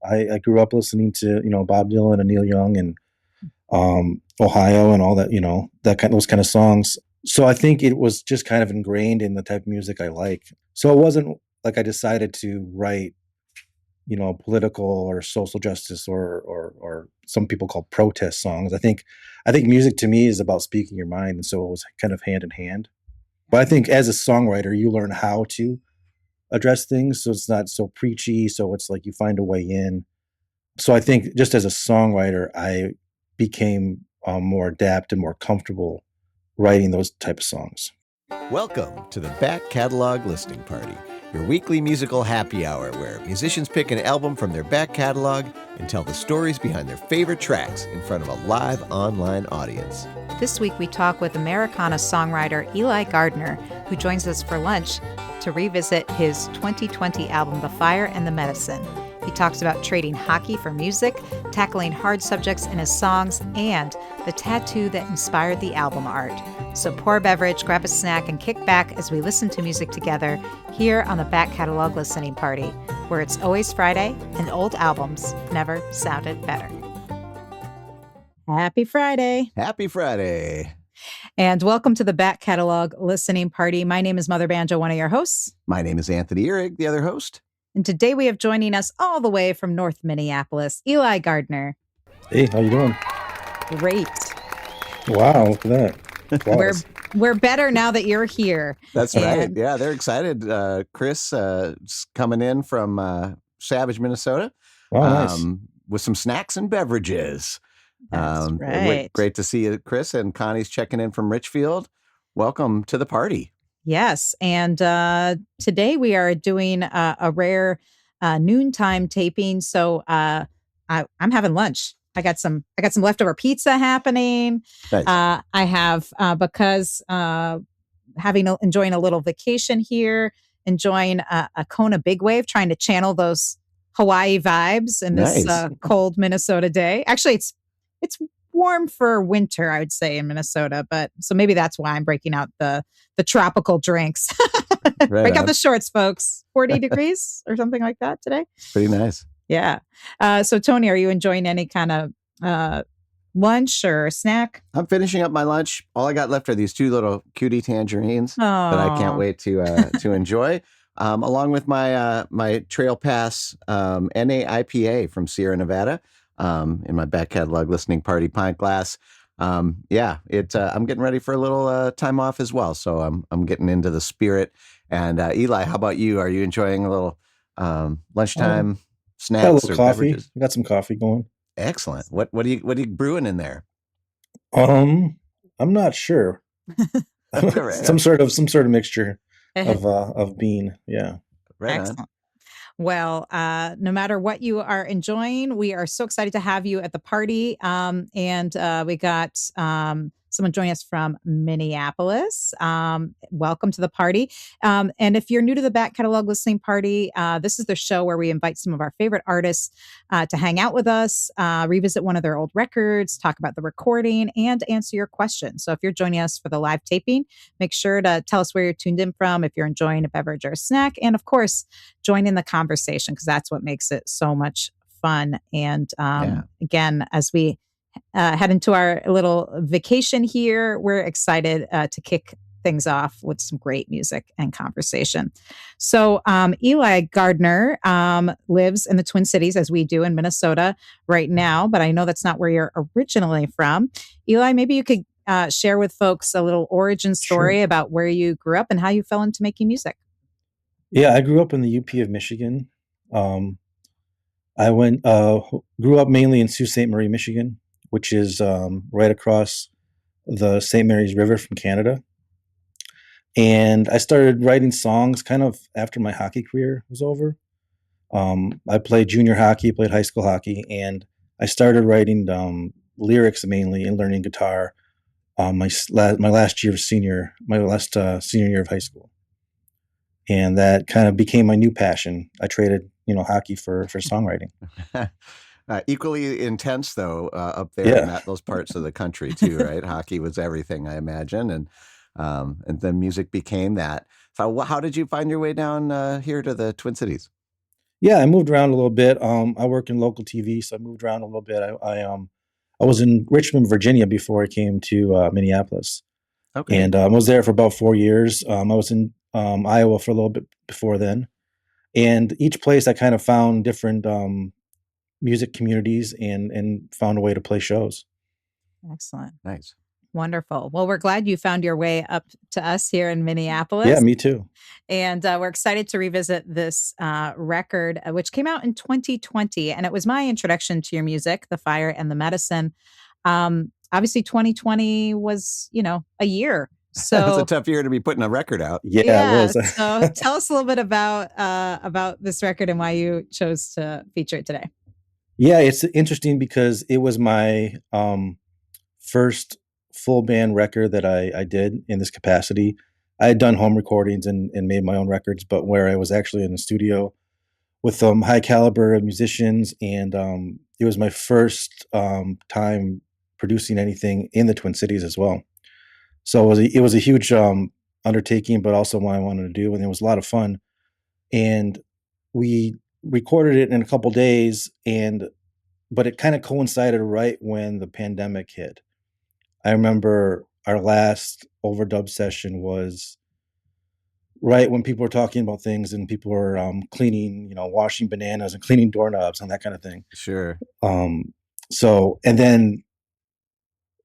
I grew up listening to, Bob Dylan and Neil Young and Ohio and all that, those kind of songs. So I think it was just kind of ingrained in the type of music I like. So it wasn't like I decided to write, political or social justice or some people call protest songs. I think music to me is about speaking your mind, and so it was kind of hand in hand. But I think as a songwriter, you learn how to address things, so it's not so preachy. So it's like you find a way in. So I think just as a songwriter, I became more adept and more comfortable writing those type of songs. Welcome to the Back Catalog Listening Party, your weekly musical happy hour where musicians pick an album from their back catalog and tell the stories behind their favorite tracks in front of a live online audience. This week we talk with Americana songwriter Eli Gardiner, who joins us for lunch to revisit his 2020 album, The Fire and the Medicine. He talks about trading hockey for music, tackling hard subjects in his songs, and the tattoo that inspired the album art. So pour a beverage, grab a snack, and kick back as we listen to music together here on the Back Catalog Listening Party, where it's always Friday and old albums never sounded better. Happy Friday. Happy Friday. And welcome to the Back Catalog Listening Party. My name is Mother Banjo, one of your hosts. My name is Anthony Ihrig, the other host. And today we have joining us all the way from North Minneapolis, Eli Gardiner. Hey, how you doing? Great. Wow, look at that. We're better now that you're here. That's right. Yeah, they're excited. Chris is coming in from Savage, Minnesota. Oh, nice. With some snacks and beverages. That's right. Great to see you, Chris. And Connie's checking in from Richfield. Welcome to the party. Yes. And today we are doing a rare noontime taping. So I'm having lunch. I got some leftover pizza happening. Nice. I have because enjoying a little vacation here, enjoying a Kona big wave, trying to channel those Hawaii vibes in this cold Minnesota day. Actually, it's warm for winter, I would say, in Minnesota, but so maybe that's why I'm breaking out the tropical drinks. Break out the shorts, folks. 40 degrees or something like that today. Pretty nice. Yeah. So Tony, are you enjoying any kind of lunch or snack? I'm finishing up my lunch. All I got left are these two little cutie tangerines that I can't wait to enjoy. Along with my Trail Pass NA IPA from Sierra Nevada. In my back catalog listening party pint glass. I'm getting ready for a little time off as well. So I'm getting into the spirit. And Eli, how about you? Are you enjoying a little lunchtime snacks? Got a little or coffee. Beverages? Got some coffee going. Excellent. What are you brewing in there? I'm not sure. some sort of mixture of bean. Yeah. Right. Excellent. Well, no matter what you are enjoying, we are so excited to have you at the party. And we got someone joining us from Minneapolis. Welcome to the party. And if you're new to the Back Catalog Listening Party, this is the show where we invite some of our favorite artists to hang out with us, revisit one of their old records, talk about the recording, and answer your questions. So if you're joining us for the live taping, make sure to tell us where you're tuned in from, if you're enjoying a beverage or a snack, and of course, join in the conversation because that's what makes it so much fun. And again, as we head into our little vacation here, we're excited to kick things off with some great music and conversation. So Eli Gardiner lives in the Twin Cities, as we do in Minnesota right now, but I know that's not where you're originally from. Eli, maybe you could share with folks a little origin story about where you grew up and how you fell into making music. Yeah, I grew up in the UP of Michigan. I grew up mainly in Sault Ste. Marie, Michigan, which is right across the St. Mary's River from Canada. And I started writing songs kind of after my hockey career was over. I played junior hockey, played high school hockey, and I started writing lyrics mainly and learning guitar my last senior year of high school. And that kind of became my new passion. I traded, hockey for songwriting. Equally intense, though, up there in those parts of the country, too, right? Hockey was everything, I imagine. And then music became that. So how did you find your way down here to the Twin Cities? Yeah, I moved around a little bit. I work in local TV, so I moved around a little bit. I was in Richmond, Virginia before I came to Minneapolis, Okay. and I was there for about 4 years. I was in Iowa for a little bit before then, and each place I kind of found different music communities and found a way to play shows. Excellent. Nice. Wonderful. Well, we're glad you found your way up to us here in Yeah, Minneapolis. me too. And we're excited to revisit this record, which came out in 2020. And it was my introduction to your music, The Fire and the Medicine. Obviously, 2020 was, a year. It's a So, tough year to be putting a record out. Yeah, it yeah. was. So, tell us a little bit about this record and why you chose to feature it today. Yeah, it's interesting because it was my first full band record that I did in this capacity. I had done home recordings and made my own records, but where I was actually in the studio with high caliber musicians, and it was my first time producing anything in the Twin Cities as well. So it was a huge undertaking, but also one I wanted to do, and it was a lot of fun. And we recorded it in a couple days, and but it kind of coincided right when the pandemic hit. I remember our last overdub session was right when people were talking about things and people were cleaning, washing bananas and cleaning doorknobs and that kind of thing. Sure. Um, so, and then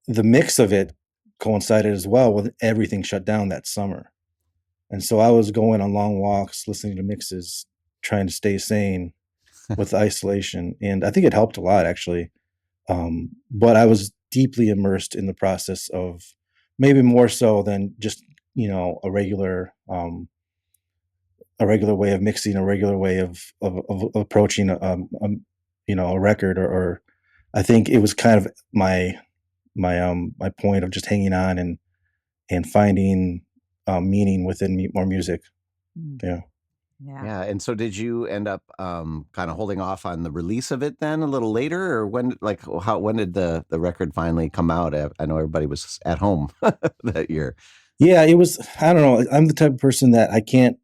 the mix of it coincided as well with everything shut down that summer. And so I was going on long walks, listening to mixes, trying to stay sane with isolation. And I think it helped a lot, actually. But I was deeply immersed in the process of maybe more so than just, a regular way of mixing, a regular way of approaching a record, or I think it was kind of my point of just hanging on and finding meaning within more music. Mm, Yeah. yeah. Yeah. And so did you end up kind of holding off on the release of it then a little later, or when did the record finally come out? I know everybody was at home that year. Yeah, it was, I don't know. I'm the type of person that I can't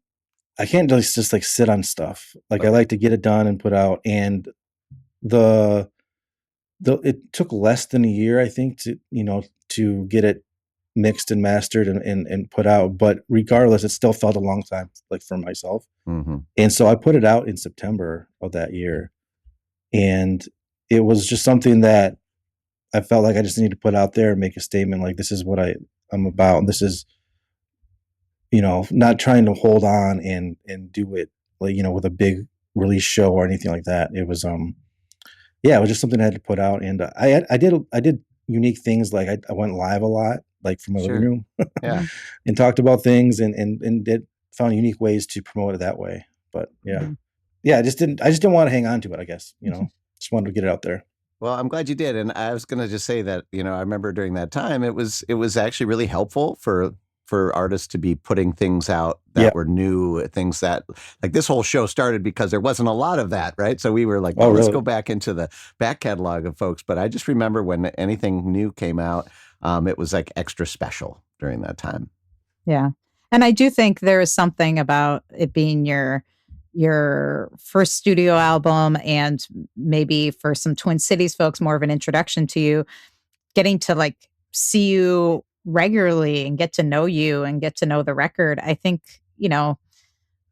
just like sit on stuff. Like I Okay. like to get it done and put out. And the it took less than a year, I think, to get it mixed and mastered and put out. But regardless, it still felt a long time, like for myself. Hmm. And so I put it out in September of that year. And it was just something that I felt like I just need to put out there and make a statement like this is what I'm about. This is, not trying to hold on and do it like, with a big release show or anything like that. It was yeah, it was just something I had to put out. And I did unique things, like I went live a lot, like from my living Sure. room Yeah. and talked about things and did found unique ways to promote it that way. But yeah. Mhm. Yeah, I just didn't want to hang on to it, I guess, just wanted to get it out there. Well, I'm glad you did, and I was gonna just say that, I remember during that time, it was actually really helpful for artists to be putting things out Yeah. that were new, things that like this whole show started because there wasn't a lot of that, right? So we were like, Oh, well, let's really? go back into the back catalog of folks. But I just remember when anything new came out, it was like extra special during that time. Yeah. And I do think there is something about it being your first studio album and maybe for some Twin Cities folks more of an introduction to you, getting to like see you regularly and get to know you and get to know the record. I think,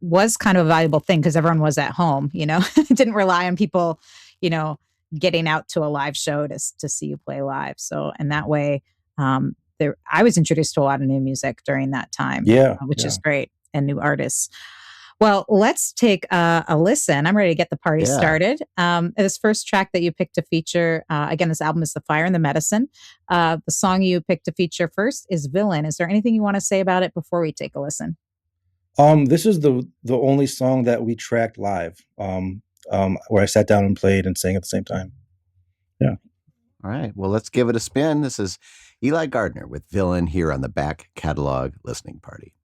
was kind of a valuable thing because everyone was at home, didn't rely on people, you know, getting out to a live show to see you play live. So in that way, I was introduced to a lot of new music during that time, Yeah, which yeah. is great, and new artists. Well, let's take a listen. I'm ready to get the party Yeah. started. This first track that you picked to feature, again, this album is The Fire and the Medicine. The song you picked to feature first is Villain. Is there anything you want to say about it before we take a listen? This is the only song that we tracked live, where I sat down and played and sang at the same time. Yeah. All right. Well, let's give it a spin. This is Eli Gardiner with Villain here on the Back Catalog Listening Party.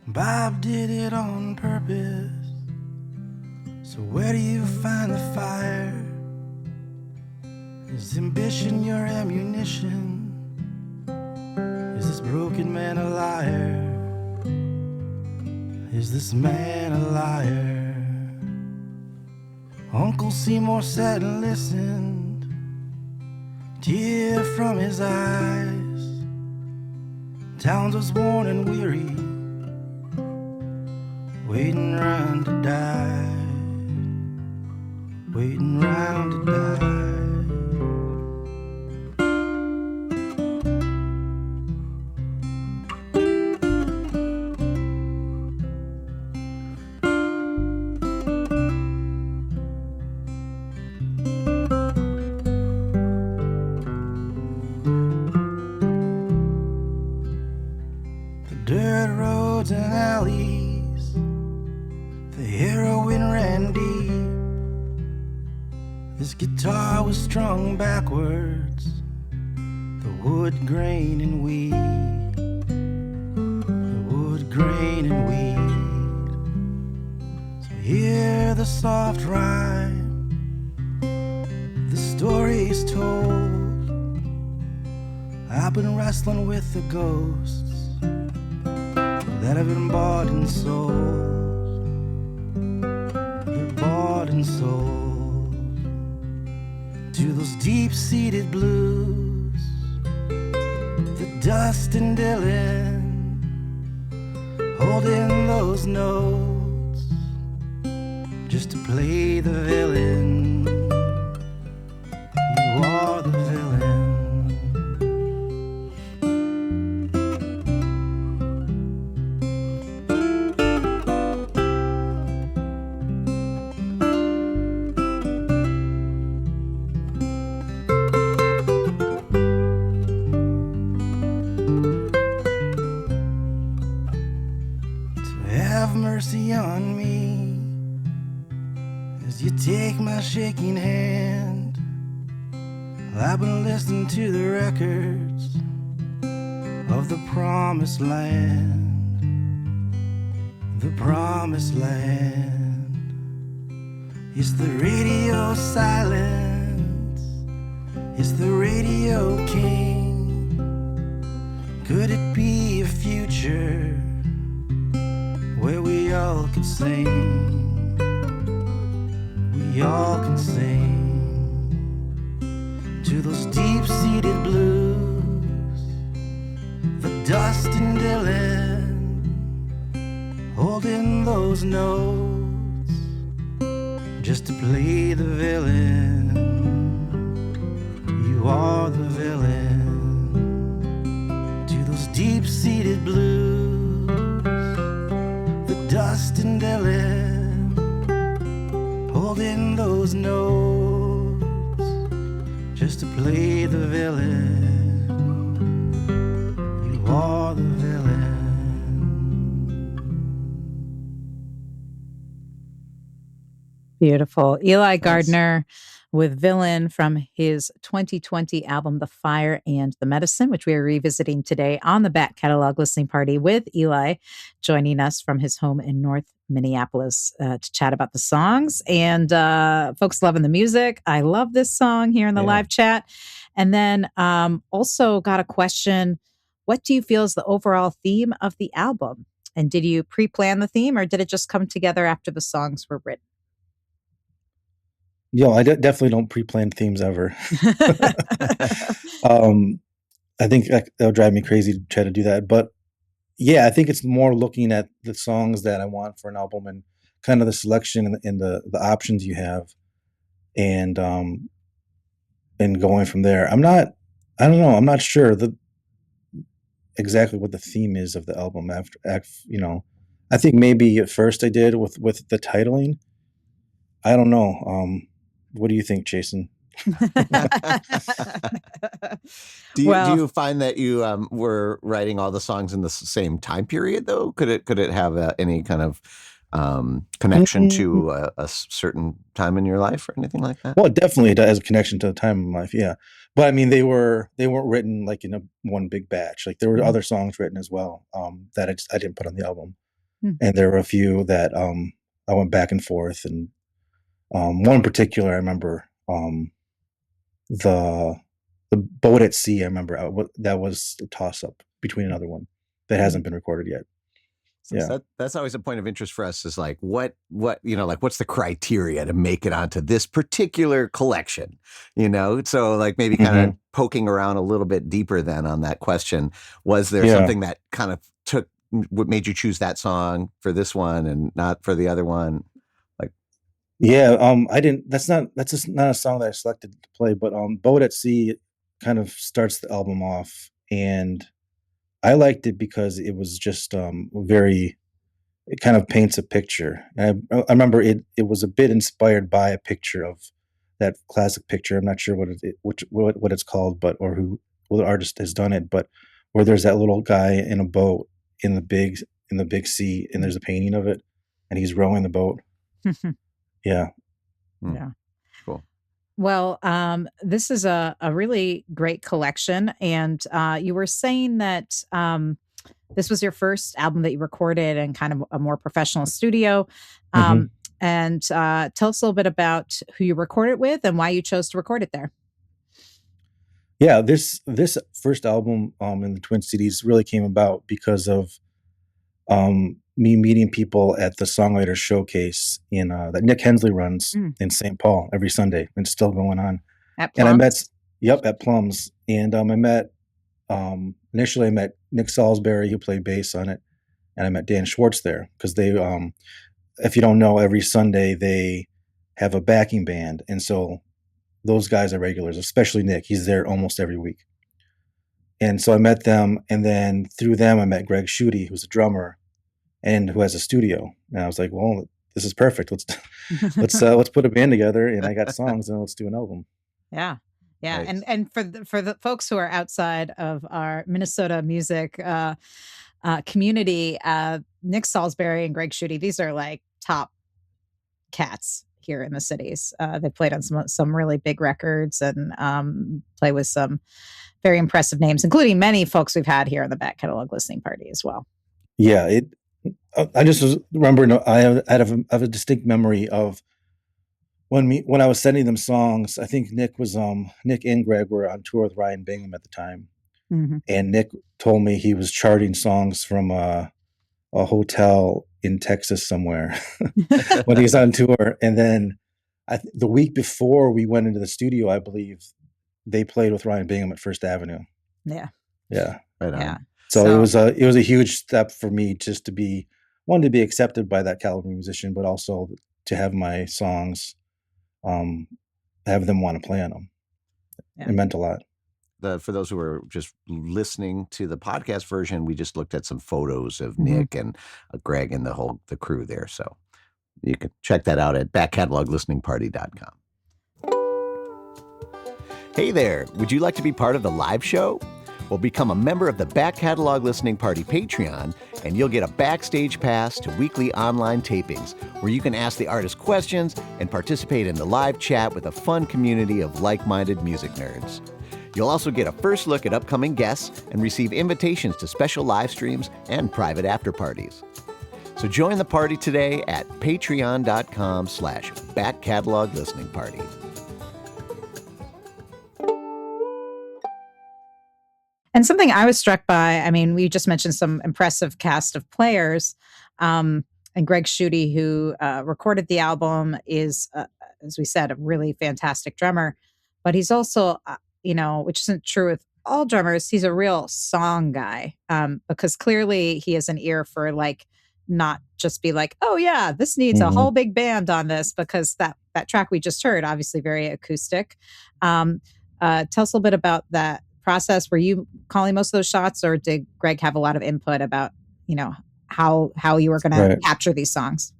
Bob did it on purpose. So where do you find the fire? Is ambition your ammunition? Is this broken man a liar? Is this man a liar? Uncle Seymour sat and listened, tear from his eyes. Towns was worn and weary, waiting round to die, waiting round to die. Dirt roads and alleys, the heroin ran deep. This guitar was strung backwards, the wood grain and weed, the wood grain and weed. So hear the soft rhyme, the story's told. I've been wrestling with the ghosts that have been bought and sold. They're bought and sold to those deep-seated blues, the Dustin Dillon, holding those notes just to play the villain. You are the villain. Have mercy on me as you take my shaking hand. I've been listening to the records of the promised land, the promised land. Is the radio silence? Is the radio king? Could it be a future where we all can sing, we all can sing to those deep-seated blues, the Dustin Dillon, holding those notes just to play the villain. You are the villain to those deep-seated blues, Dustin Dillon, holding those notes just to play the villain. You are the villain. Beautiful. Eli Gardiner with Villain from his 2020 album, The Fire and the Medicine, which we are revisiting today on the Back Catalog Listening Party with Eli joining us from his home in North Minneapolis to chat about the songs. And folks loving the music. I love this song here in the live chat. And then also got a question. What do you feel is the overall theme of the album? And did you pre-plan the theme or did it just come together after the songs were written? Yo, I definitely don't pre-plan themes ever. I think that would drive me crazy to try to do that. But yeah, I think it's more looking at the songs that I want for an album and kind of the selection and the options you have, and going from there. I don't know. I'm not sure exactly what the theme is of the album. After I think maybe at first I did with the titling. I don't know. What do you think, Jason? Do you find that you were writing all the songs in the same time period, though? Could it have any kind of connection to a certain time in your life or anything like that? Well, it definitely has a connection to the time in my life, yeah. But I mean, they weren't written like in one big batch. Like there were other songs written as well that I didn't put on the album. And there were a few that I went back and forth, and one in particular I remember, the Boat at Sea. I remember that was a toss up between another one that hasn't been recorded yet. Yeah. That's always a point of interest for us, is like, what, like, what's the criteria to make it onto this particular collection, So like maybe kind of poking around a little bit deeper then on that question. Was there something that kind of what made you choose that song for this one and not for the other one? I didn't, that's just not a song that I selected to play, but Boat at Sea kind of starts the album off, and I liked it because it was just it kind of paints a picture. And I remember it was a bit inspired by a picture of that classic picture. I'm not sure what it's called, but what artist has done it, but where there's that little guy in a boat in the big sea, and there's a painting of it, and he's rowing the boat. Yeah. Yeah. Cool. Well, this is a really great collection. And you were saying that this was your first album that you recorded in kind of a more professional studio. And tell us a little bit about who you recorded with and why you chose to record it there. Yeah, this first album in the Twin Cities really came about because of me meeting people at the Songwriter Showcase that Nick Hensley runs in St. Paul every Sunday, and it's still going on. At Plums? And I met, at Plums, and initially I met Nick Salisbury, who played bass on it, and I met Dan Schwartz there because they, if you don't know, every Sunday they have a backing band, and so those guys are regulars, especially Nick. He's there almost every week. And so I met them, and then through them I met Greg Schutte, who's a drummer and who has a studio. And I was like, well, this is perfect. Let's put a band together, and I got songs, and let's do an album. Yeah. Yeah. Nice. And for the folks who are outside of our Minnesota music community, Nick Salisbury and Greg Schutte, these are like top cats here in the cities. They played on some really big records and play with some very impressive names, including many folks we've had here on the Back Catalog Listening Party as well. Yeah, I just remember, I have a distinct memory of when I was sending them songs. I think Nick and Greg were on tour with Ryan Bingham at the time, and Nick told me he was charting songs from a hotel in Texas somewhere when he was on tour. And then the week before we went into the studio, I believe they played with Ryan Bingham at First Avenue. Yeah. Right on. Yeah. So it was a huge step for me just to be accepted by that caliber musician, but also to have my songs, have them want to play on them. Yeah. It meant a lot. For those who are just listening to the podcast version, we just looked at some photos of Nick and Greg and the crew there. So you can check that out at backcataloglisteningparty.com. Hey there, would you like to be part of the live show? Well, become a member of the Back Catalog Listening Party Patreon, and you'll get a backstage pass to weekly online tapings where you can ask the artist questions and participate in the live chat with a fun community of like-minded music nerds. You'll also get a first look at upcoming guests and receive invitations to special live streams and private after parties. So join the party today at patreon.com/backcataloglisteningparty. And something I was struck by, I mean, we just mentioned some impressive cast of players. And Greg Schutte, who recorded the album, is, as we said, a really fantastic drummer. But he's also, which isn't true with all drummers, he's a real song guy. Because clearly he has an ear for not just be like, oh yeah, this needs a whole big band on this, because that track we just heard, obviously very acoustic. Tell us a little bit about that process. Were you calling most of those shots, or did Greg have a lot of input about, how you were going to capture these songs?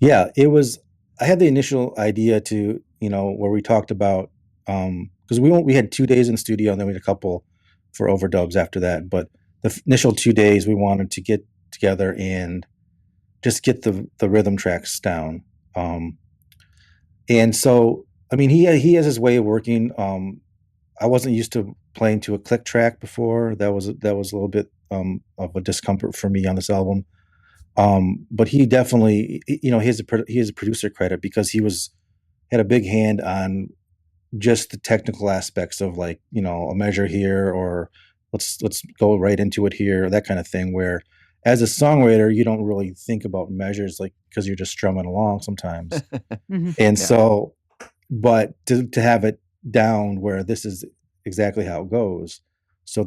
Yeah, I had the initial idea to, where we talked about, because we had 2 days in the studio, and then we had a couple for overdubs after that. But the initial 2 days, we wanted to get together and just get the rhythm tracks down. And so, I mean, he has his way of working. I wasn't used to playing to a click track before. That was a little bit of a discomfort for me on this album. But he definitely, he has a producer credit because he had a big hand on just the technical aspects of like, a measure here, or let's go right into it here, that kind of thing, where as a songwriter, you don't really think about measures, like, because you're just strumming along sometimes. And Yeah. so, but to have it down where this is exactly how it goes. So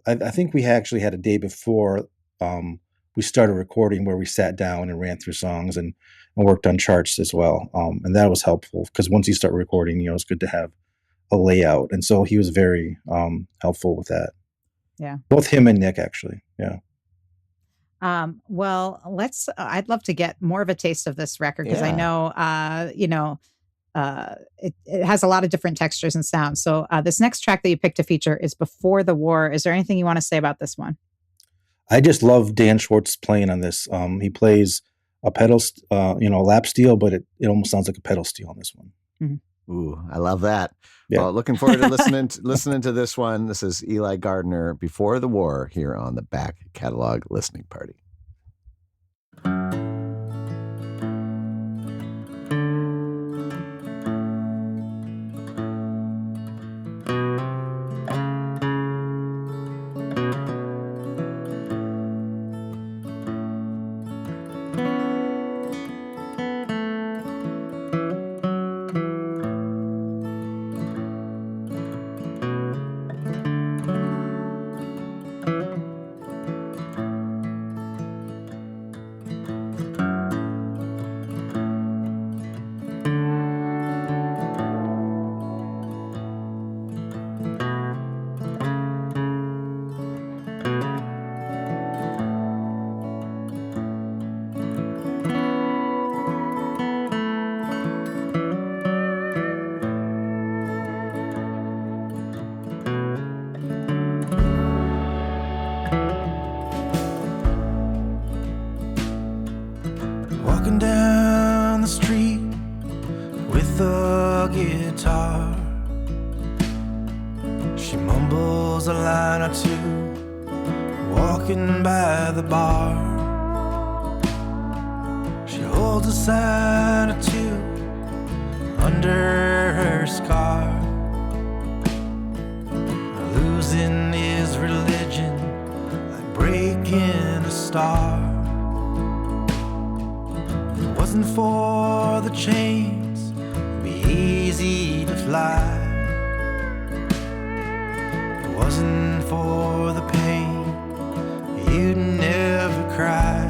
I think we actually had a day before we started recording where we sat down and ran through songs and worked on charts as well. And that was helpful because once you start recording, it's good to have a layout. And so he was very helpful with that. Yeah. Both him and Nick, actually. Yeah. Well, I'd love to get more of a taste of this record because I know, it has a lot of different textures and sounds. So this next track that you picked to feature is Before the War. Is there anything you want to say about this one? I just love Dan Schwartz playing on this. He plays a pedal, lap steel, but it almost sounds like a pedal steel on this one. Mm-hmm. Ooh, I love that. Yeah. Well, looking forward to listening to this one. This is Eli Gardiner, Before the War, here on the Back Catalog Listening Party. Walking down the street with a guitar, she mumbles a line or two, walking by the bar. She holds a sign or two under her scarf. Losing his religion like breaking a star. Wasn't for the chains, it'd be easy to fly. It wasn't for the pain, you'd never cry.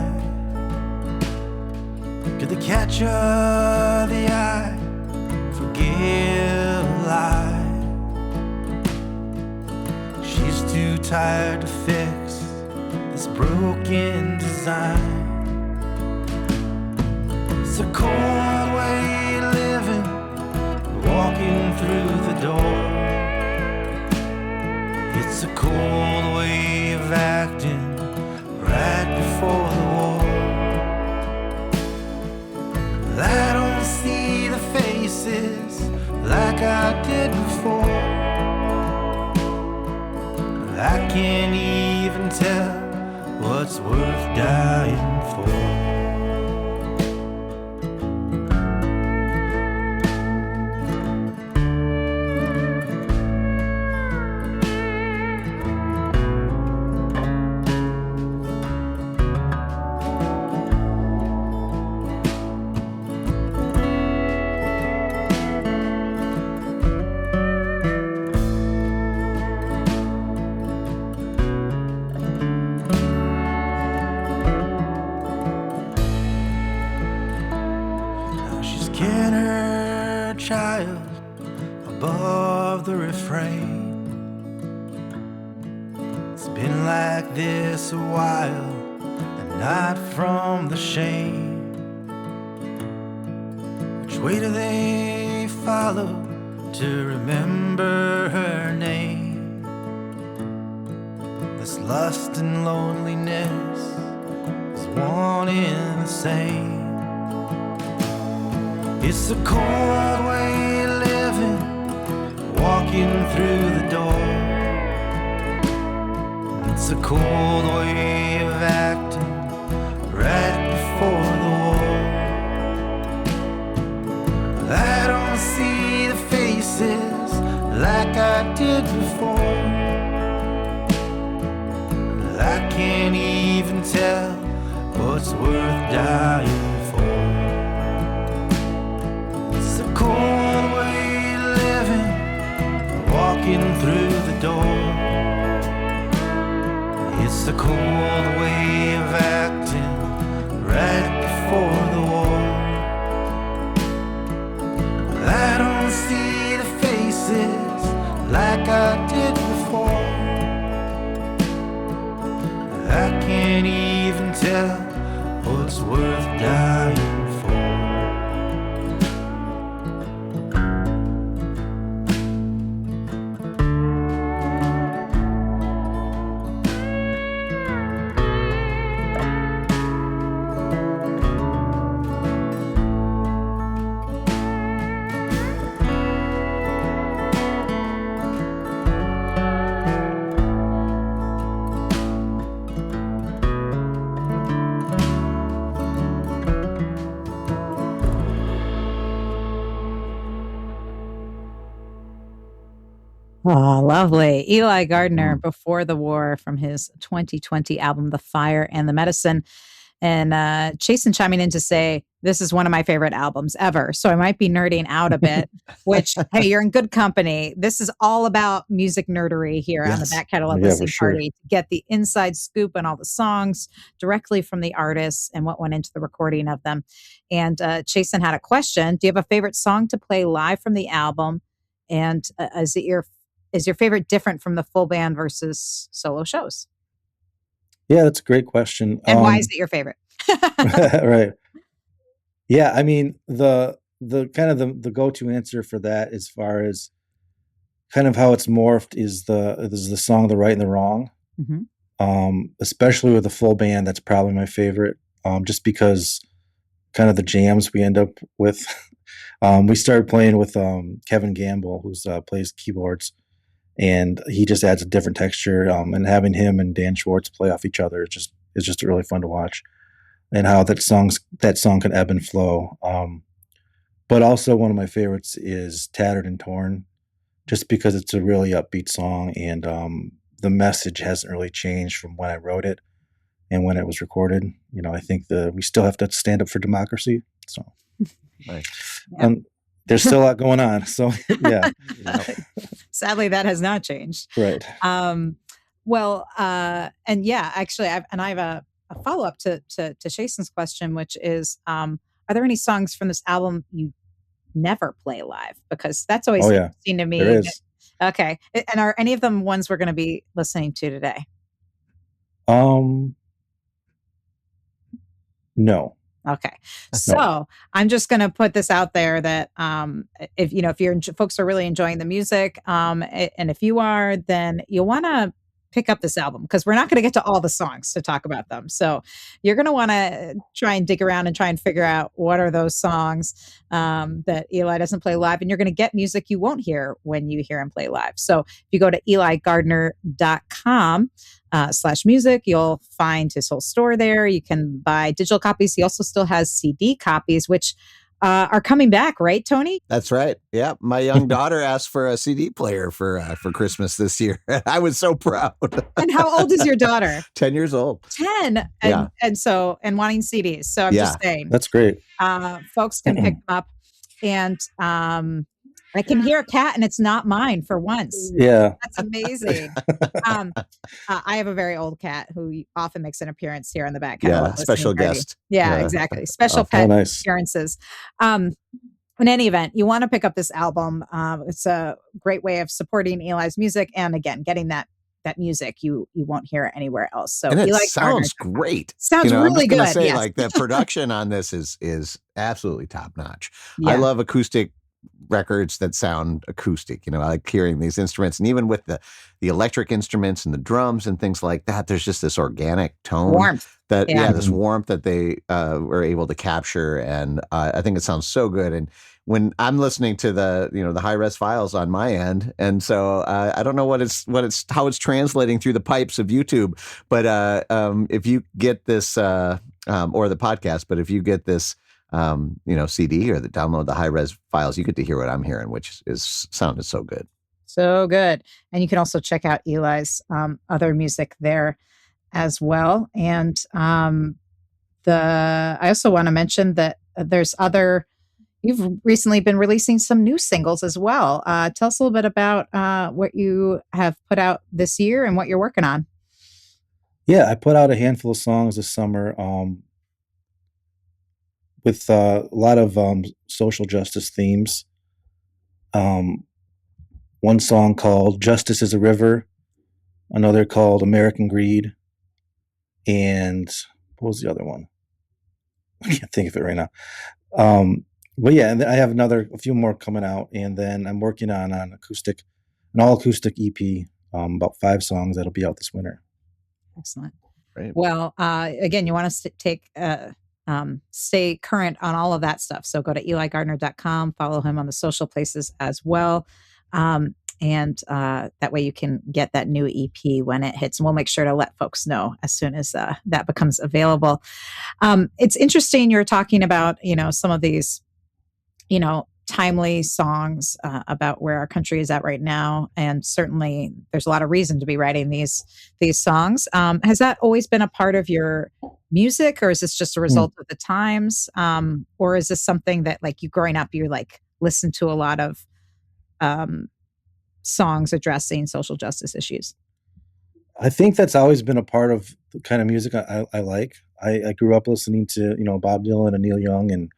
Could the catch of the eye forgive a lie? She's too tired to fix this broken design. It's a cold way of living, walking through the door. It's a cold way of acting right before the war. I don't see the faces like I did before. I can't even tell what's worth dying for. Child above the refrain. It's been like this a while, and not from the shame. Which way do they follow to remember her name? This lust and loneliness is one in the same. It's a cold way of living, walking through the door. It's a cold way of acting right what's worth dying for. It's the cold way of living, walking through the door. It's the cold way of acting right before the war. I don't see the faces like I did before. I can't even tell what's worth dying for. Oh, lovely. Eli Gardiner, Before the War, from his 2020 album, The Fire and the Medicine. And Chasen chiming in to say, this is one of my favorite albums ever. So I might be nerding out a bit, which, hey, you're in good company. This is all about music nerdery here on the Back Catalog Listening Party, to get the inside scoop and all the songs directly from the artists and what went into the recording of them. And Chasen had a question. Do you have a favorite song to play live from the album? And is your favorite different from the full band versus solo shows? Yeah, that's a great question. And why is it your favorite? Right. Yeah, I mean, the kind of the go-to answer for that, as far as kind of how it's morphed, is the song "The Right and the Wrong." Mm-hmm. Especially with the full band, that's probably my favorite. Just because kind of the jams we end up with. We started playing with Kevin Gamble, who plays keyboards, and he just adds a different texture. And having him and Dan Schwartz play off each other is just really fun to watch, and how that song can ebb and flow. But also one of my favorites is "Tattered and Torn," just because it's a really upbeat song, and the message hasn't really changed from when I wrote it and when it was recorded. You know, I think we still have to stand up for democracy. So. Right. There's still a lot going on. So yeah. Sadly, that has not changed. Right. Well, and yeah, actually, I have a follow-up to Chasen's question, which is, are there any songs from this album you never play live? Because that's always interesting to me. There is. Okay. And are any of them ones we're going to be listening to today? No. Okay. So I'm just going to put this out there that if folks are really enjoying the music, and if you are, then you'll want to pick up this album, because we're not going to get to all the songs to talk about them. So you're going to want to try and dig around and try and figure out what are those songs that Eli doesn't play live. And you're going to get music you won't hear when you hear him play live. So if you go to EliGardiner.com/music, you'll find his whole store there. You can buy digital copies. He also still has CD copies, which are coming back, right, Tony? That's right. Yeah, my young daughter asked for a CD player for Christmas this year. I was so proud. And how old is your daughter? 10 years old. 10, and wanting CDs. So I'm just saying, that's great. Folks can pick them up, and I can hear a cat, and it's not mine for once. Yeah, that's amazing. I have a very old cat who often makes an appearance here on the Back Catalog. Yeah, special guest. Yeah, exactly. Special pet appearances. In any event, you want to pick up this album. It's a great way of supporting Eli's music, and again, getting that music you won't hear anywhere else. So and it sounds great. Sounds really good. Say, like, the production on this is absolutely top notch. Yeah. I love acoustic records that sound acoustic. I like hearing these instruments, and even with the electric instruments and the drums and things like that, there's just this organic tone, this warmth that they were able to capture, and I think it sounds so good. And when I'm listening to the high res files on my end, and so I don't know how it's translating through the pipes of YouTube, but if you get this or the podcast, but if you get this CD or download the high res files, you get to hear what I'm hearing, which is sounded so good. So good. And you can also check out Eli's other music there as well. And I also want to mention that you've recently been releasing some new singles as well. Tell us a little bit about what you have put out this year and what you're working on. Yeah, I put out a handful of songs this summer with a lot of social justice themes. One song called Justice is a River, another called American Greed, and what was the other one? I can't think of it right now. But yeah, and I have a few more coming out, and then I'm working on an all acoustic EP, about 5 songs that'll be out this winter. Excellent. Right. Well, again, you want to stay current on all of that stuff. So go to eligardiner.com, follow him on the social places as well. And that way you can get that new EP when it hits. And we'll make sure to let folks know as soon as that becomes available. It's interesting you're talking about, some of these, timely songs about where our country is at right now. And certainly there's a lot of reason to be writing these songs. Has that always been a part of your music, or is this just a result of the times? Or is this something that, like, you growing up, you like listen to a lot of songs addressing social justice issues? I think that's always been a part of the kind of music I like. I grew up listening to, Bob Dylan and Neil Young and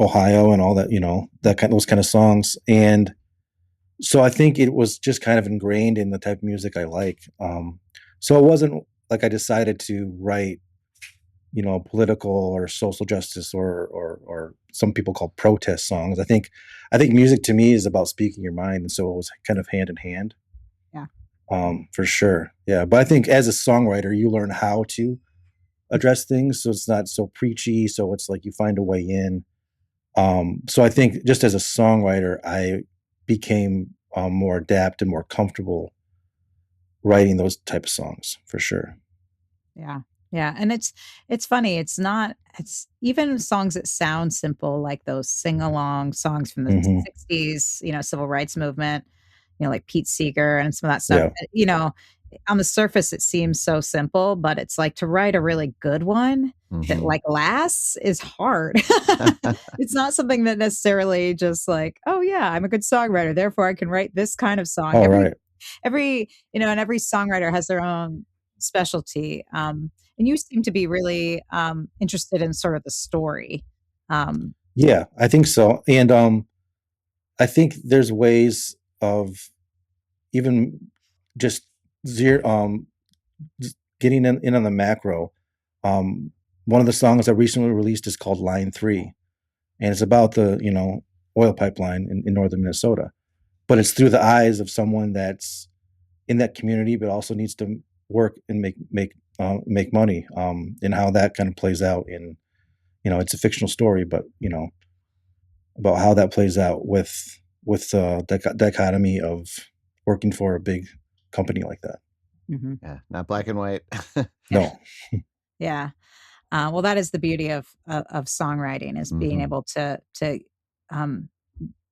Ohio and all that, those kind of songs. And so I think it was just kind of ingrained in the type of music I like. So it wasn't like I decided to write, political or social justice or some people call protest songs. I think music to me is about speaking your mind. And so it was kind of hand in hand. Yeah. For sure. Yeah. But I think as a songwriter, you learn how to address things. So it's not so preachy. So it's like you find a way in. So I think just as a songwriter, I became more adept and more comfortable writing those type of songs for sure. Yeah. Yeah. And it's funny. It's even songs that sound simple, like those sing-along songs from the 60s, civil rights movement, like Pete Seeger and some of that stuff. Yeah. On the surface, it seems so simple, but it's like to write a really good one that like lasts is hard. It's not something that necessarily just like, oh yeah, I'm a good songwriter, therefore I can write this kind of song. All right. Every and every songwriter has their own specialty. And you seem to be really interested in sort of the story. Yeah, I think so. And I think there's ways of even just getting in on the macro. One of the songs I recently released is called Line 3, and it's about the oil pipeline in northern Minnesota, but it's through the eyes of someone that's in that community, but also needs to work and make money, and how that kind of plays out in, it's a fictional story, but about how that plays out with the dichotomy of working for a big company like that. Mm-hmm. Yeah, not black and white. No. Yeah. Well, that is the beauty of songwriting, is being able to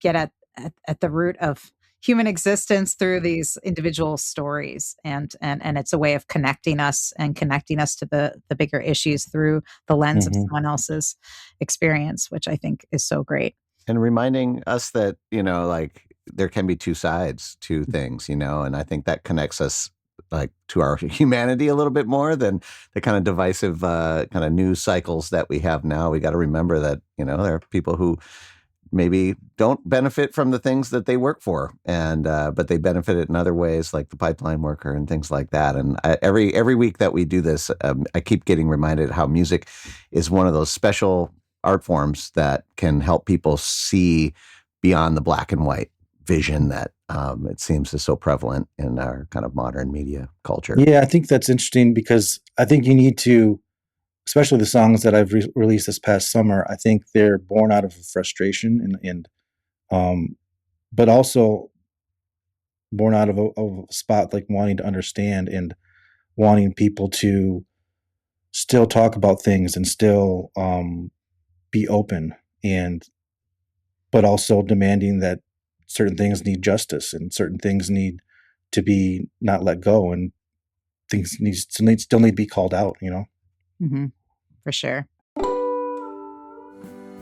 get at the root of human existence through these individual stories, and it's a way of connecting us to the bigger issues through the lens of someone else's experience, which I think is so great. And reminding us that, like, there can be two sides to things, and I think that connects us like to our humanity a little bit more than the kind of divisive kind of news cycles that we have now. We got to remember that, there are people who maybe don't benefit from the things that they work for, and but they benefit it in other ways, like the pipeline worker and things like that. And every week that we do this, I keep getting reminded how music is one of those special art forms that can help people see beyond the black and white vision that it seems is so prevalent in our kind of modern media culture. Yeah, I think that's interesting, because I think you need to, especially the songs that I've released this past summer, I think they're born out of frustration and but also born out of a spot like wanting to understand and wanting people to still talk about things and still be open, but also demanding that certain things need justice and certain things need to be not let go, and things still need to be called out. Mm-hmm. for sure.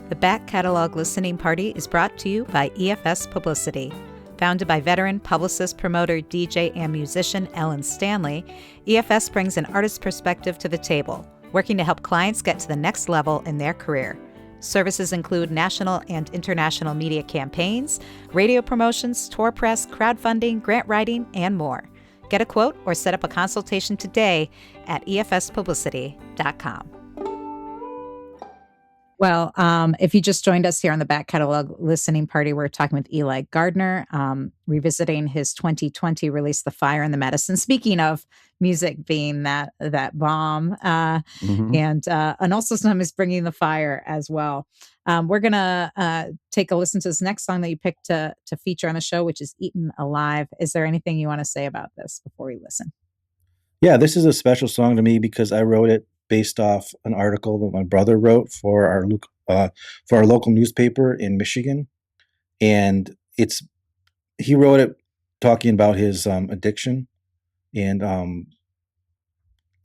The Back Catalog Listening Party is brought to you by EFS Publicity. Founded by veteran publicist, promoter, DJ, and musician Ellen Stanley, EFS brings an artist's perspective to the table, working to help clients get to the next level in their career. Services include national and international media campaigns, radio promotions, tour press, crowdfunding, grant writing, and more. Get a quote or set up a consultation today at efspublicity.com. Well, if you just joined us here on the Back Catalog Listening Party, we're talking with Eli Gardiner, revisiting his 2020 release, The Fire and the Medicine. Speaking of music being that bomb, and also sometimes bringing the fire as well. We're gonna take a listen to this next song that you picked to feature on the show, which is "Eaten Alive." Is there anything you want to say about this before we listen? Yeah, this is a special song to me because I wrote it based off an article that my brother wrote for our local newspaper in Michigan, and he wrote it talking about his addiction and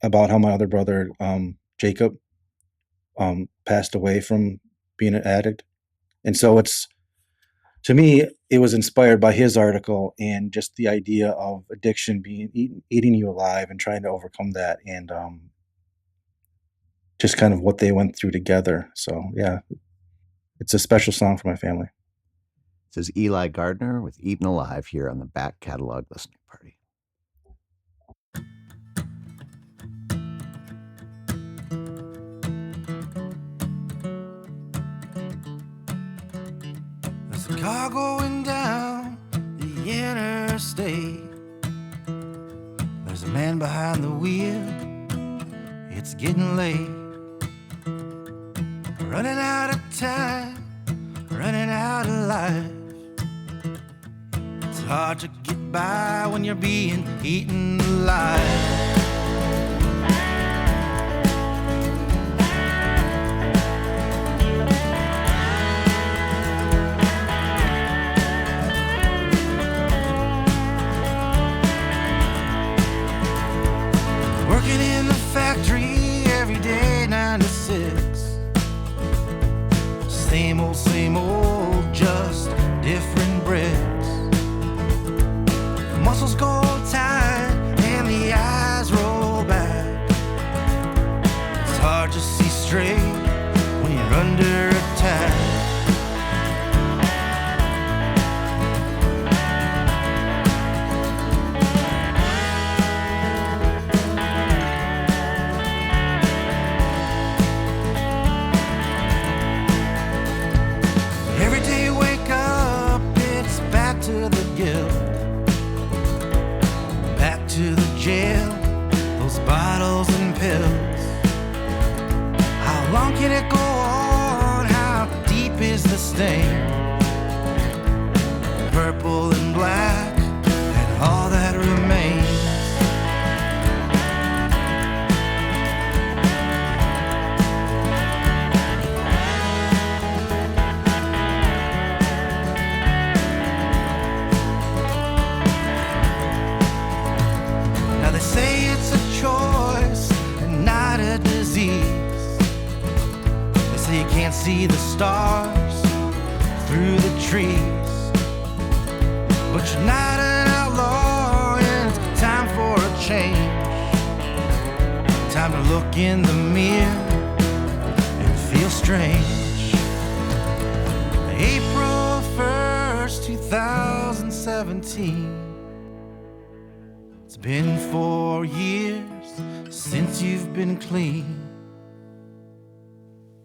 about how my other brother Jacob passed away from being an addict, and so to me it was inspired by his article and just the idea of addiction being eating you alive and trying to overcome that, and just kind of what they went through together. So yeah, it's a special song for my family. This is Eli Gardiner with Eaten Alive here on the Back Catalog Listening Party. There's a car going down the interstate. There's a man behind the wheel. It's getting late. Running out of time, running out of life. It's hard to get by when you're being eaten alive. Working in the factory every day, 9 to 6. Same old, just different bricks. The muscles go tight and the eyes roll back. It's hard to see straight when you're under attack. To the jail, those bottles and pills. How long can it go on? How deep is the stain? Purple and black, and all that remains. Say it's a choice and not a disease. They say you can't see the stars through the trees, but you're not an outlaw and it's time for a change. Time to look in the mirror and feel strange. April 1st, 2017. It's been 4 years since you've been clean.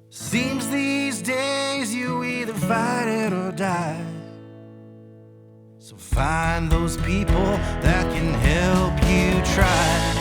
Seems these days you either fight it or die. So find those people that can help you try.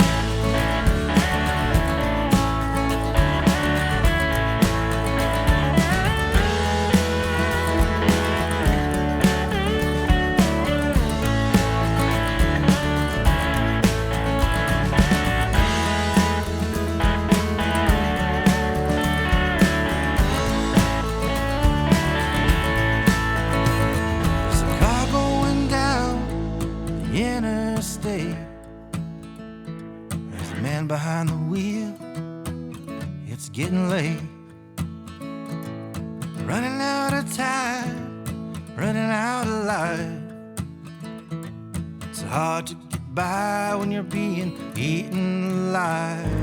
interstate. getting late. Running out of time, running out of life. It's hard to get by when you're being eaten alive.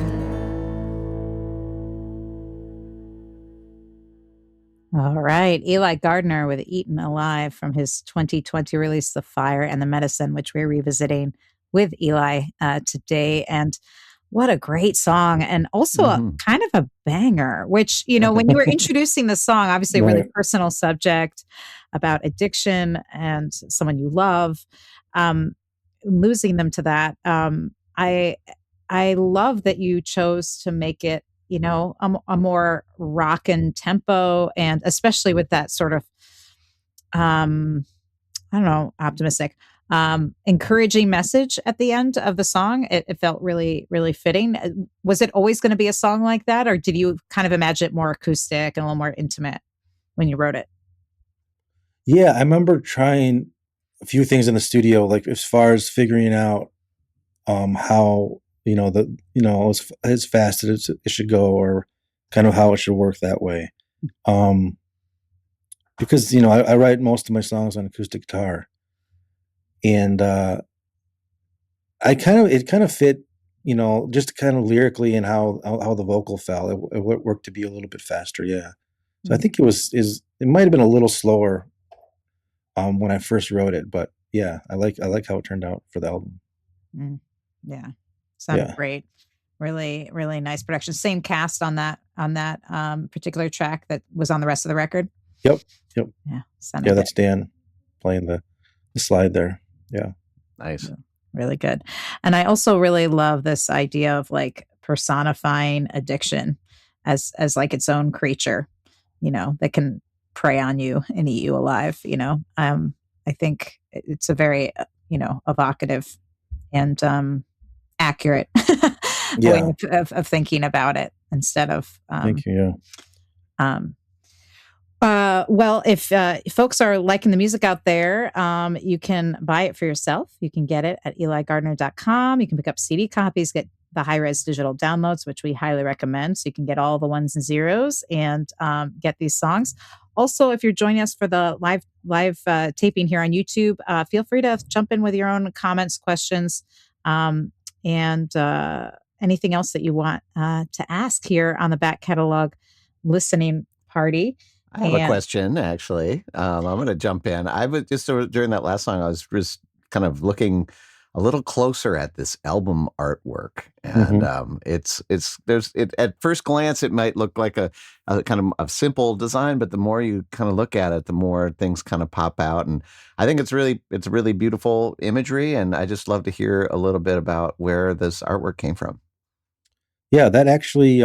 All right. Eli Gardiner with Eaten Alive from his 2020 release, The Fire and the Medicine, which we're revisiting with Eli today. And what a great song. And also a kind of a banger, which, you know, when you were introducing the song, obviously a really personal subject about addiction and someone you love, losing them to that. I love that you chose to make it, you know, a more rockin' tempo, and especially with that sort of, I don't know, optimistic, encouraging message at the end of the song. It felt really, really fitting. Was it always going to be a song like that, or did you kind of imagine it more acoustic and a little more intimate when you wrote it? Yeah, I remember trying a few things in the studio, like as far as figuring out how as fast as it should go, or kind of how it should work that way. Because I write most of my songs on acoustic guitar, and it kind of fit, just kind of lyrically and how the vocal fell. It worked to be a little bit faster, yeah. So I think it might have been a little slower when I first wrote it, but yeah, I like how it turned out for the album. Yeah. Sounded great. Really, really nice production. Same cast on that particular track that was on the rest of the record. Yep. Yeah. That's Dan playing the slide there. Yeah. Nice. Really good. And I also really love this idea of like personifying addiction as like its own creature, that can prey on you and eat you alive. I think it's a very, evocative and accurate way of thinking about it, instead of thank you. Well, if folks are liking the music out there, you can buy it for yourself. You can get it at eligardiner.com. You can pick up CD copies, get the high-res digital downloads, which we highly recommend, so you can get all the ones and zeros and get these songs. Also, if you're joining us for the live taping here on YouTube, feel free to jump in with your own comments, questions, and anything else that you want to ask here on the Back Catalog listening party. I have a question, actually. I'm going to jump in. I was just during that last song, I was just kind of looking a little closer at this album artwork, and at first glance it might look like a kind of a simple design, but the more you kind of look at it, the more things kind of pop out, and I think it's really beautiful imagery, and I just love to hear a little bit about where this artwork came from. Yeah, that actually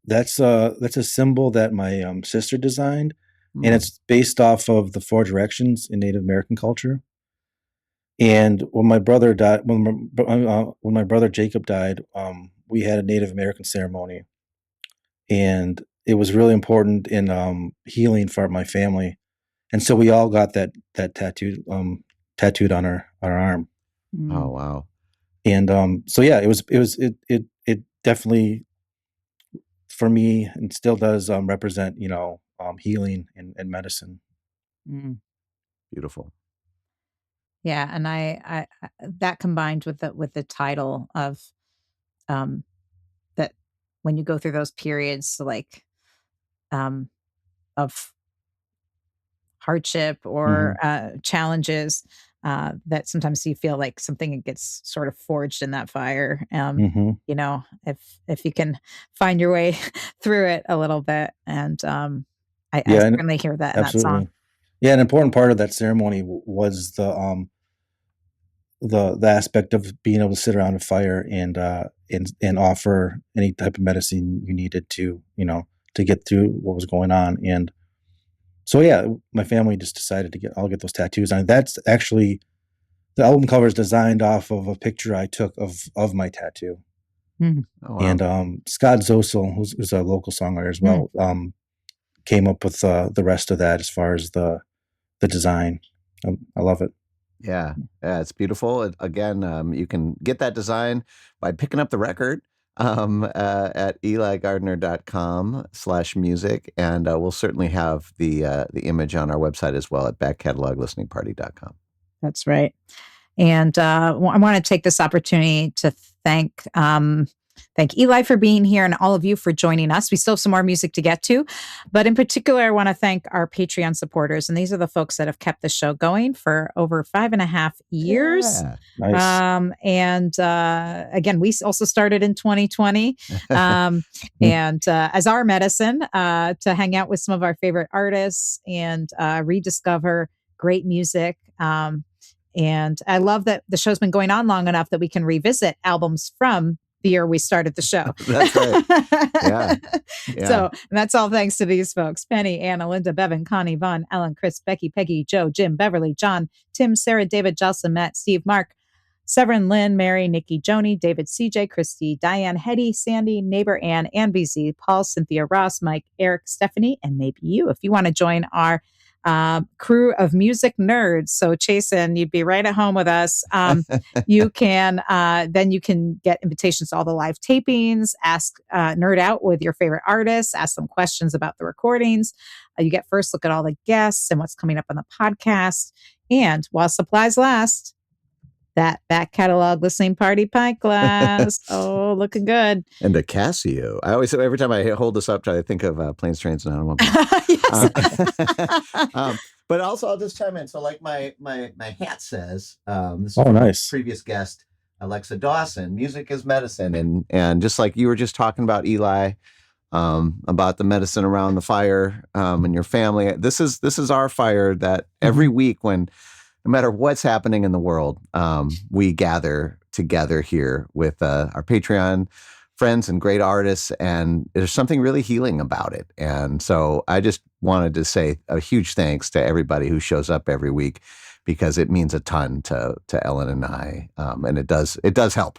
that's a symbol that my sister designed, and it's based off of the 4 directions in Native American culture. And when my brother died, when my brother Jacob died, we had a Native American ceremony, and it was really important in healing for my family, and so we all got that tattooed on our arm. Oh wow! And so yeah, it definitely, for me, and still does represent healing and medicine. Beautiful. Yeah, and I that combined with the title of that, when you go through those periods like of hardship or challenges, that sometimes you feel like something gets sort of forged in that fire. If you can find your way through it a little bit, and I certainly hear that in that song. Yeah, an important part of that ceremony was the aspect of being able to sit around a fire and offer any type of medicine you needed to get through what was going on. And so yeah, my family just decided to get those tattoos. And that's actually, the album cover is designed off of a picture I took of my tattoo. Oh, wow. And Scott Zosel, who's a local songwriter as well, came up with the rest of that as far as the design. I love it. Yeah, it's beautiful. Again, you can get that design by picking up the record. at eligardiner.com/music. And we'll certainly have the image on our website as well at backcataloglisteningparty.com. That's right. And I want to take this opportunity to thank Eli for being here and all of you for joining us. We still have some more music to get to, but in particular, I want to thank our Patreon supporters. And these are the folks that have kept the show going for over 5.5 years. Yeah. Nice. Again, we also started in 2020 and as our medicine to hang out with some of our favorite artists and rediscover great music. And I love that the show's been going on long enough that we can revisit albums from the year we started the show. That's right. Yeah. So that's all thanks to these folks: Penny, Anna, Linda, Bevan, Connie, Vaughn, Ellen, Chris, Becky, Peggy, Joe, Jim, Beverly, John, Tim, Sarah, David, Jocelyn, Matt, Steve, Mark, Severin, Lynn, Mary, Nikki, Joni, David, CJ, Christy, Diane, Hetty, Sandy, Neighbor, Ann, BZ, Paul, Cynthia, Ross, Mike, Eric, Stephanie, and maybe you, if you want to join our crew of music nerds. So Chasen, you'd be right at home with us. You can then you can get invitations to all the live tapings, ask nerd out with your favorite artists, ask them questions about the recordings. You get first look at all the guests and what's coming up on the podcast. And while supplies last, that back catalog listening party pint glass. Oh, looking good. And a Casio. I always, every time I hold this up, try to think of Planes, Trains, and Automobiles. But also, I'll just chime in. So, like my hat says, this is nice. Previous guest, Alexa Dawson. Music is medicine, and just like you were just talking about, Eli, about the medicine around the fire and your family. This is our fire that every week, when no matter what's happening in the world, we gather together here with our Patreon friends and great artists, and there's something really healing about it. And so I just wanted to say a huge thanks to everybody who shows up every week, because it means a ton to Ellen and I, and it does help.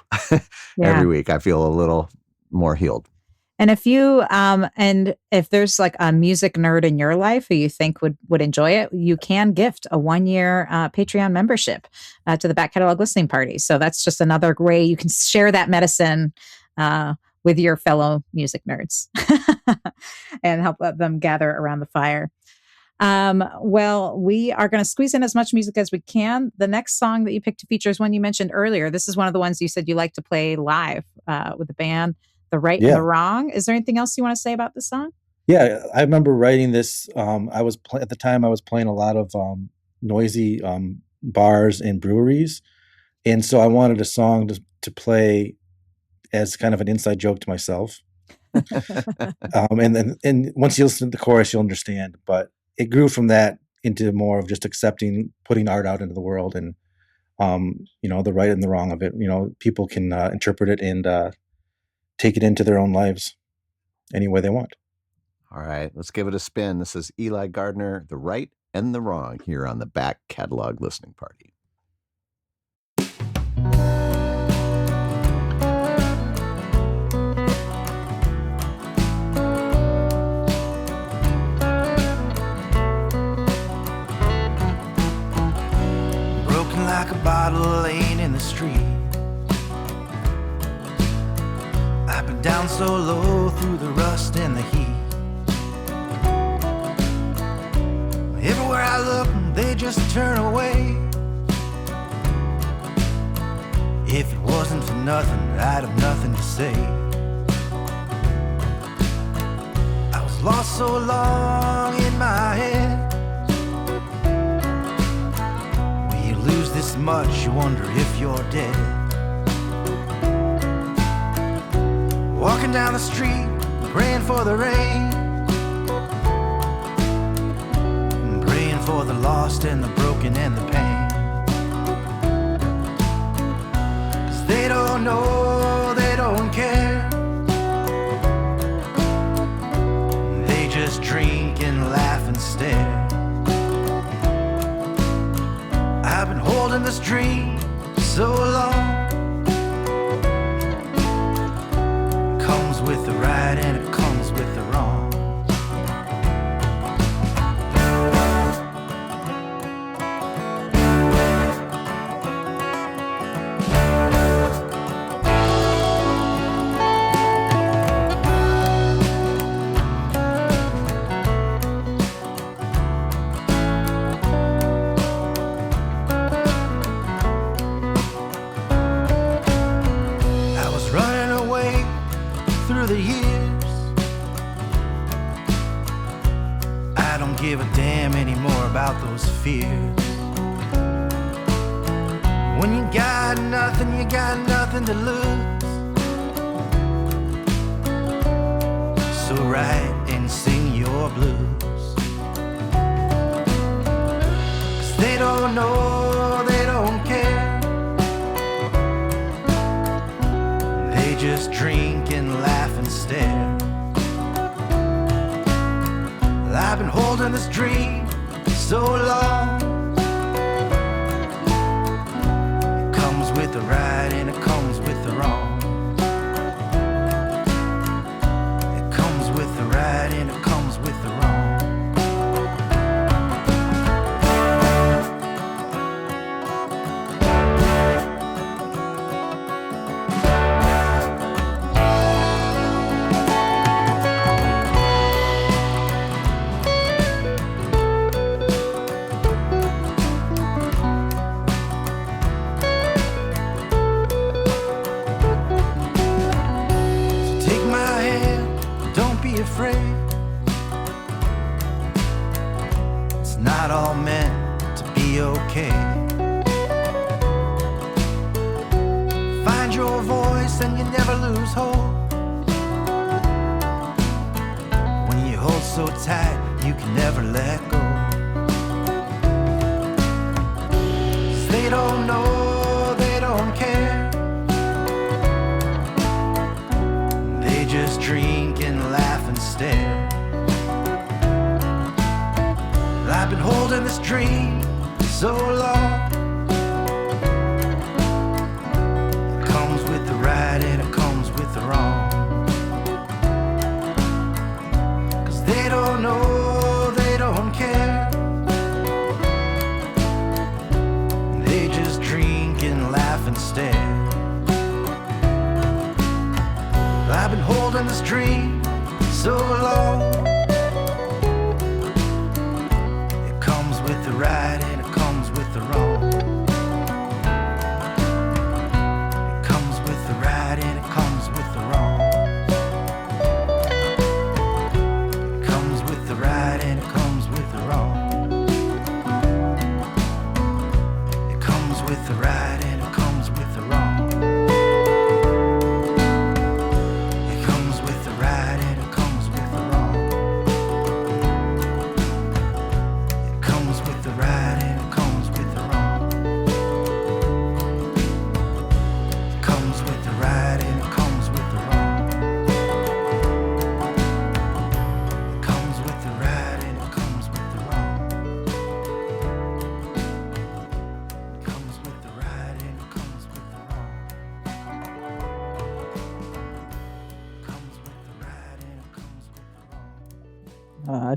Every week. I feel a little more healed. And if you and if there's like a music nerd in your life who you think would enjoy it, you can gift a 1-year Patreon membership to the Back Catalog Listening Party. So that's just another way you can share that medicine with your fellow music nerds and help them gather around the fire. Well, we are going to squeeze in as much music as we can. The next song that you picked to feature is one you mentioned earlier. This is one of the ones you said you like to play live with the band. The Right and the Wrong. Is there anything else you want to say about the song? Yeah, I remember writing this. At the time I was playing a lot of noisy bars and breweries, and so I wanted a song to play as kind of an inside joke to myself. And once you listen to the chorus, you'll understand. But it grew from that into more of just accepting, putting art out into the world, and the right and the wrong of it. People can interpret it and take it into their own lives any way they want. All right, let's give it a spin. This is Eli Gardiner, The Right and the Wrong, here on the Back Catalog Listening Party. Broken like a bottle laying in the street. I've been down so low through the rust and the heat. Everywhere I look, they just turn away. If it wasn't for nothing, I'd have nothing to say. I was lost so long in my head. When you lose this much, you wonder if you're dead. Walking down the street, praying for the rain, praying for the lost and the broken and the pain. 'Cause they don't know, they don't care. They just drink and laugh and stare. I've been holding this dream so long. With the right and it comes with the wrong. give a damn anymore about those fears. When you got nothing to lose. So write and sing your blues. 'Cause they don't know, they don't care. They just drink and laugh and stare. Well, I've been holding this dream so long. It comes with the right and it comes with the wrong. It comes with the right and it comes with the wrong. Afraid it's not all meant to be okay. Find your voice and you never lose hope. When you hold so tight you can never let go. 'Cause they don't know, they don't care. They just drink and laugh and stare. But I've been holding this dream so long. It comes with the right and it comes with the wrong. 'Cause they don't know, they don't care. They just drink and laugh and stare. I've been holding this dream so long. It comes with the right and it comes with the wrong. It comes with the right and it comes with the wrong. It comes with the right and it comes with the wrong. It comes with the right and it comes with the wrong.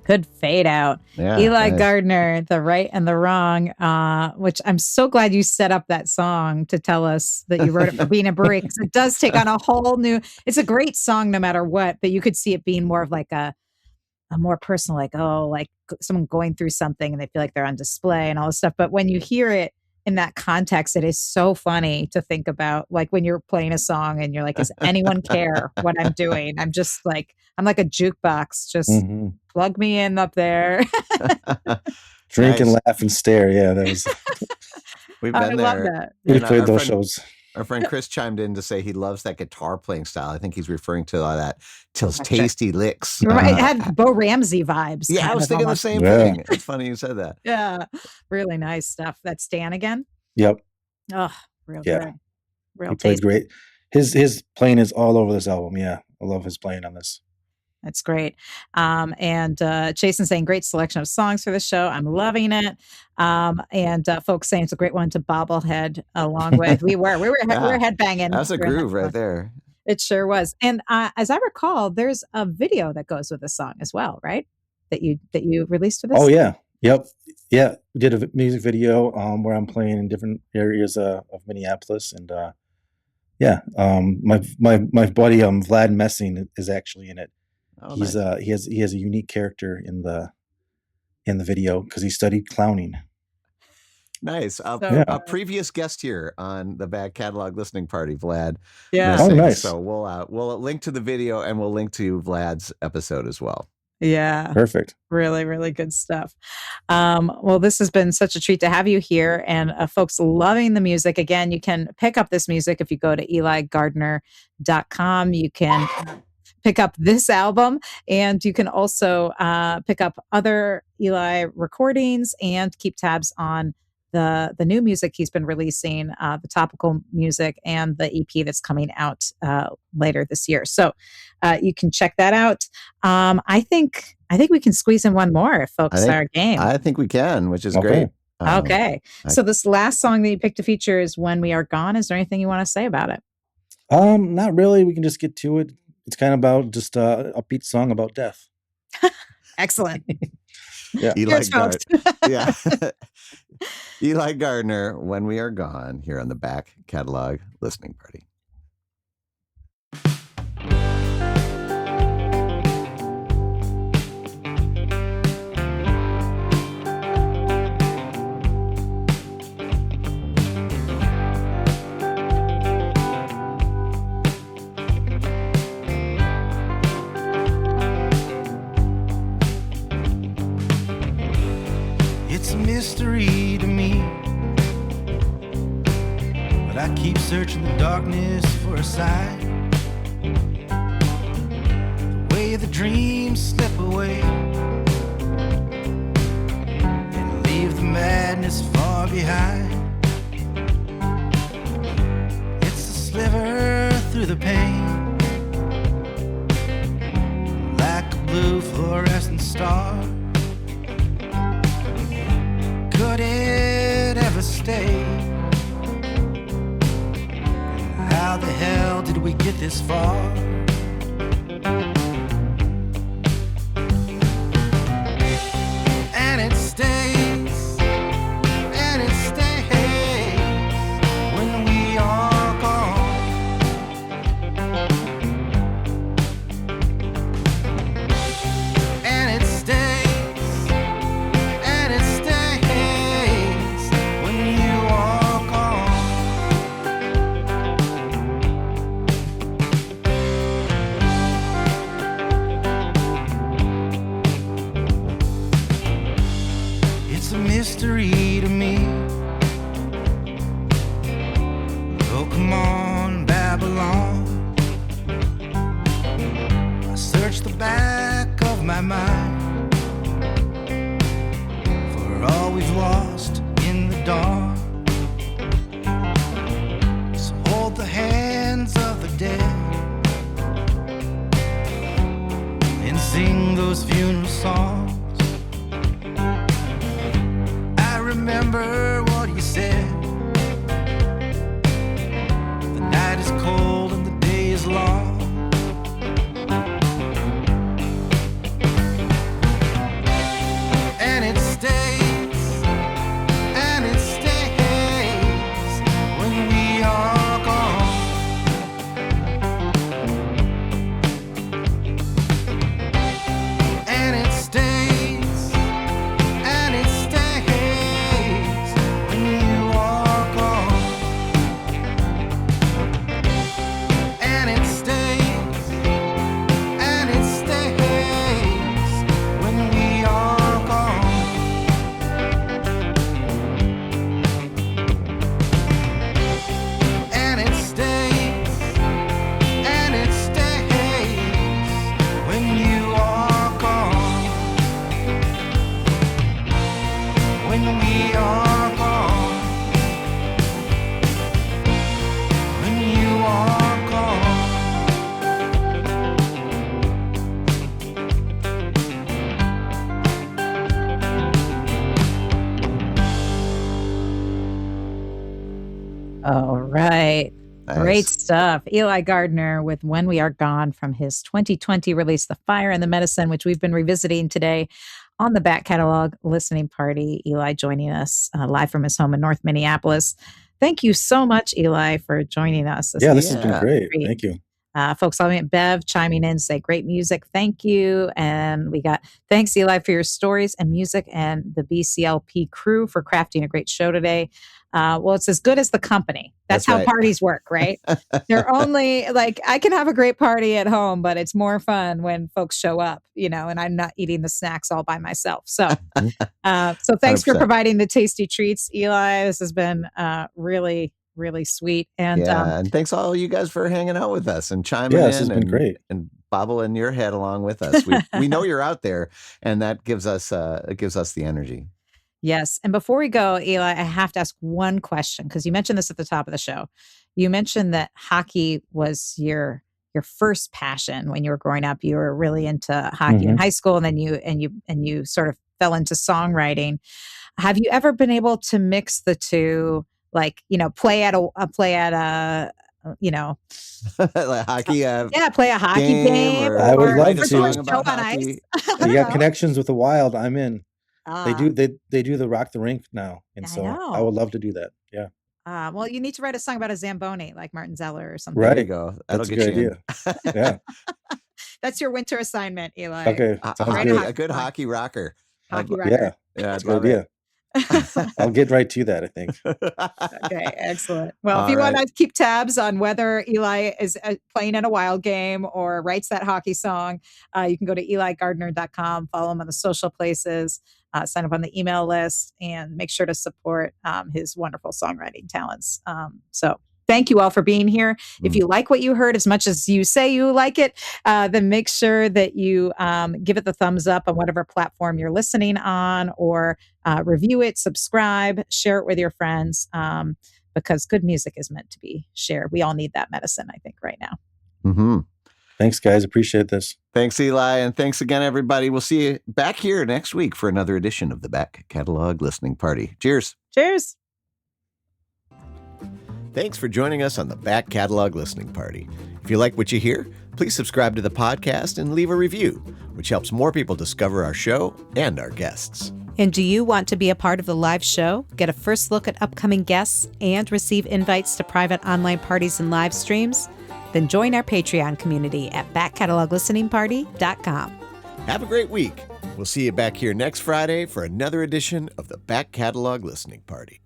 Good fade out. Yeah, Eli nice. Gardiner, The Right and the Wrong, which I'm so glad you set up that song to tell us that you wrote it for being a break. It does take on a whole new, it's a great song no matter what, but you could see it being more of like a more personal, like, oh, like someone going through something and they feel like they're on display and all this stuff. But when you hear it in that context, it is so funny to think about, like when you're playing a song and you're like, does anyone care what I'm doing? I'm just like, I'm like a jukebox, just plug me in up there. Drink Nice. and laugh and stare. Yeah, that was. We've I been love there. that. We And played those shows. Our friend Chris chimed in to say he loves that guitar playing style. I think he's referring to that Till's Tasty Licks. It had Bo Ramsey vibes. Yeah, I kind was of thinking the almost. same Yeah. thing. It's funny you said that. Yeah, really nice stuff. That's Stan again. Yep, Oh, real Yeah. good. Real he plays tasty. great. His playing is all over this album. Yeah, I love his playing on this. That's great. And Jason's saying great selection of songs for the show. I'm loving it. And folks saying it's a great one to bobblehead along with. We were Yeah. headbanging. That's a during that groove right song. there. It sure was. And as I recall, there's a video that goes with the song as well, right? That you released for this. Oh yeah, yep, yeah. We did a music video where I'm playing in different areas of Minneapolis, and my buddy Vlad Messing is actually in it. Oh, He's nice. he has a unique character in the video because he studied clowning. Nice. So, A previous guest here on the Back Catalog Listening Party, Vlad. Yeah. Oh, Messing. nice. So we'll link to the video and we'll link to Vlad's episode as well. Yeah. Perfect. Really, really good stuff. Well, this has been such a treat to have you here, and folks loving the music. Again, you can pick up this music if you go to eligardiner.com. You can pick up this album, and you can also pick up other Eli recordings and keep tabs on the new music he's been releasing, the topical music, and the EP that's coming out later this year. So you can check that out. I think we can squeeze in one more if folks are game. I think we can, which is Okay. great. Okay. So this last song that you picked to feature is When We Are Gone. Is there anything you want to say about it? Not really. We can just get to it. It's kind of about just a upbeat song about death. Excellent. Yeah. Eli yeah. Eli Gardiner, When We Are Gone, here on the Back Catalog Listening Party. It's a mystery to me, but I keep searching the darkness for a sign. The way the dreams slip away and leave the madness far behind. It's a sliver through the pain, like a blue fluorescent star. Could it ever stay? How the hell did we get this far? And it stays, and it stays when we are gone. And it stays. Mystery to me. Oh, come on, Babylon. I search the back of my mind for all we've lost in the dawn. So hold the hands of the dead and sing those funeral songs. Remember what you said. The night is cold and the day is long. And it stays, and it stays when we are gone. And it stays, and it stays. All right. Nice. Great stuff. Eli Gardiner with When We Are Gone from his 2020 release, The Fire and the Medicine, which we've been revisiting today on the Back Catalog Listening Party. Eli joining us live from his home in North Minneapolis. Thank you so much, Eli, for joining us. This has been great. Thank you. Folks, I'll meet Bev chiming in, say great music. Thank you. And we got thanks, Eli, for your stories and music, and the BCLP crew for crafting a great show today. Well, it's as good as the company. That's how right. parties work, right? They're only like, I can have a great party at home, but it's more fun when folks show up, and I'm not eating the snacks all by myself. So, so thanks for 100%. providing the tasty treats, Eli. This has been really, really sweet. And and thanks all you guys for hanging out with us and chiming Yeah, in this has been great. and bobbling your head along with us. We know you're out there, and that gives us the energy. yes. And before we go, Eli, I have to ask one question because you mentioned this at the top of the show. You mentioned that hockey was your first passion when you were growing up. You were really into hockey in high school, and then you sort of fell into songwriting. Have you ever been able to mix the two? Like, play at a Like hockey. play a hockey game. I would love or to. do a show on ice. Yeah, connections with the Wild. I'm in. Ah, They do the Rock the Rink now, and I so know. I would love to do that. Yeah, well, you need to write a song about a Zamboni like Martin Zeller or something. There right. you go. That'll That's a get good you idea. Yeah. That's your winter assignment, Eli. Okay. in. Sounds Right, good. A good hockey rocker. Hockey I'd- rocker. Yeah, Yeah, that's I'd a love good it. idea. I'll get right to that, I think. Okay, excellent. Well, if All you want right. to keep tabs on whether Eli is playing in a Wild game or writes that hockey song, you can go to eligardiner.com, follow him on the social places, sign up on the email list, and make sure to support his wonderful songwriting talents. So thank you all for being here. If you like what you heard as much as you say you like it, then make sure that you give it the thumbs up on whatever platform you're listening on, or review it, subscribe, share it with your friends, because good music is meant to be shared. We all need that medicine, I think, right now. Mm-hmm. Thanks, guys. Appreciate this. Thanks, Eli. And thanks again, everybody. We'll see you back here next week for another edition of the Back Catalog Listening Party. Cheers. Cheers. Thanks for joining us on the Back Catalog Listening Party. If you like what you hear, please subscribe to the podcast and leave a review, which helps more people discover our show and our guests. And do you want to be a part of the live show, get a first look at upcoming guests, and receive invites to private online parties and live streams? Then join our Patreon community at backcataloglisteningparty.com. Have a great week. We'll see you back here next Friday for another edition of the Back Catalog Listening Party.